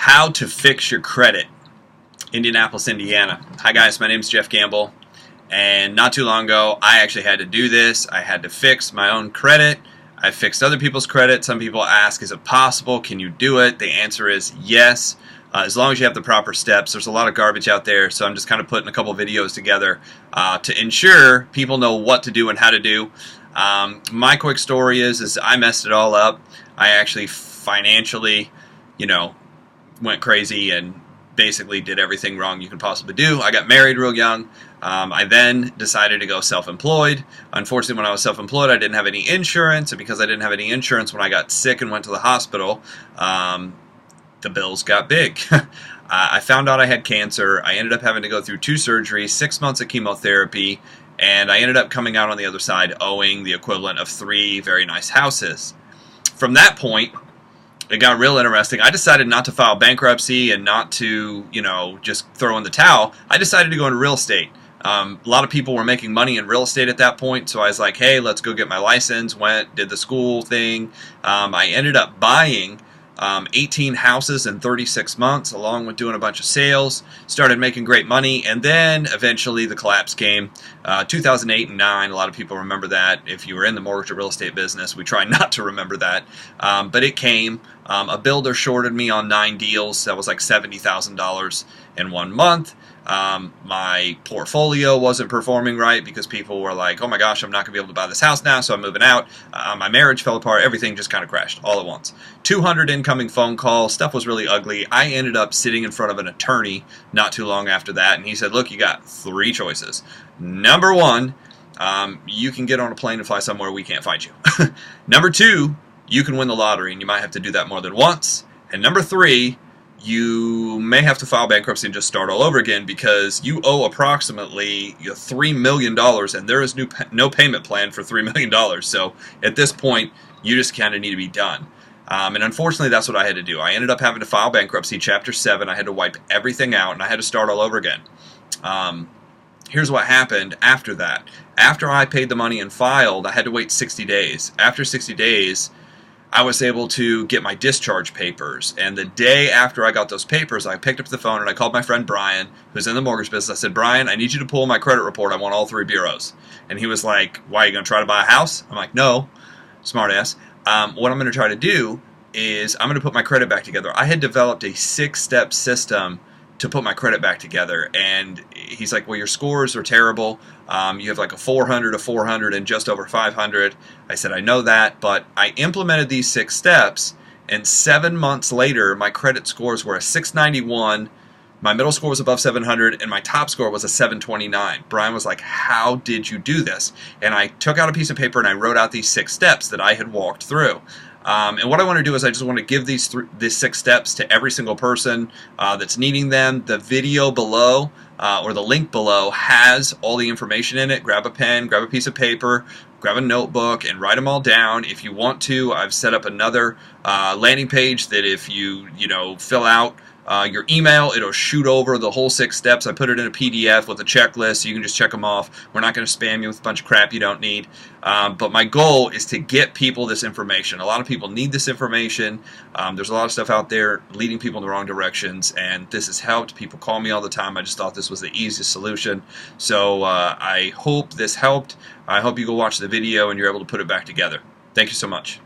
How to fix your credit. Indianapolis, Indiana. Hi guys, my name is Jeff Gamble, and not too long ago I actually had to do this. I had to fix my own credit. I fixed other people's credit. Some people ask, is it possible? Can you do it? The answer is yes, as long as you have the proper steps. There's a lot of garbage out there, so I'm just kind of putting a couple videos together to ensure people know what to do and how to do. My quick story is I messed it all up. I actually financially, went crazy and basically did everything wrong you can possibly do. I got married real young. I then decided to go self-employed. Unfortunately, when I was self-employed, I didn't have any insurance, and because I didn't have any insurance, when I got sick and went to the hospital, the bills got big. I found out I had cancer. I ended up having to go through 2 surgeries, 6 months of chemotherapy, and I ended up coming out on the other side owing the equivalent of 3 very nice houses. From that point, it got real interesting. I decided not to file bankruptcy and not to, just throw in the towel. I decided to go into real estate. A lot of people were making money in real estate at that point, so I was like, hey, let's go get my license. Went, did the school thing. I ended up buying 18 houses in 36 months, along with doing a bunch of sales. Started making great money, and then eventually the collapse came. 2008 and 9, a lot of people remember that. If you were in the mortgage or real estate business, we try not to remember that. But it came. A builder shorted me on 9 deals. That was like $70,000 in 1 month. My portfolio wasn't performing right because people were like, oh my gosh, I'm not going to be able to buy this house now, so I'm moving out. My marriage fell apart. Everything just kind of crashed all at once. 200 incoming phone calls. Stuff was really ugly. I ended up sitting in front of an attorney not too long after that, and he said, look, you got 3 choices. Number 1, you can get on a plane and fly somewhere we can't find you. Number 2, you can win the lottery, and you might have to do that more than once. And number 3, you may have to file bankruptcy and just start all over again because you owe approximately $3 million, and there is no payment plan for $3 million. So at this point, you just kind of need to be done. And unfortunately, that's what I had to do. I ended up having to file bankruptcy, Chapter 7. I had to wipe everything out, and I had to start all over again. Here's what happened after that. After I paid the money and filed, I had to wait 60 days. After 60 days, I was able to get my discharge papers, and the day after I got those papers, I picked up the phone and I called my friend Brian, who's in the mortgage business. I said, Brian, I need you to pull my credit report. I want all 3 bureaus. And he was like, why, are you going to try to buy a house? I'm like, no, smart ass. What I'm going to try to do is I'm going to put my credit back together. I had developed a 6-step system to put my credit back together, and he's like, well, your scores are terrible. You have like a 400, a 400, and just over 500. I said, I know that, but I implemented these 6 steps, and 7 months later, my credit scores were a 691, my middle score was above 700, and my top score was a 729. Brian was like, how did you do this? And I took out a piece of paper and I wrote out these 6 steps that I had walked through. And what I want to do is I just want to give these 6 steps to every single person that's needing them. The video below or the link below has all the information in it. Grab a pen, grab a piece of paper, grab a notebook, and write them all down. If you want to, I've set up another landing page that if you fill out your email, it'll shoot over the whole 6 steps. I put it in a PDF with a checklist, so you can just check them off. We're not going to spam you with a bunch of crap you don't need. But my goal is to get people this information. A lot of people need this information. There's a lot of stuff out there leading people in the wrong directions, and this has helped. People call me all the time. I just thought this was the easiest solution. So I hope this helped. I hope you go watch the video and you're able to put it back together. Thank you so much.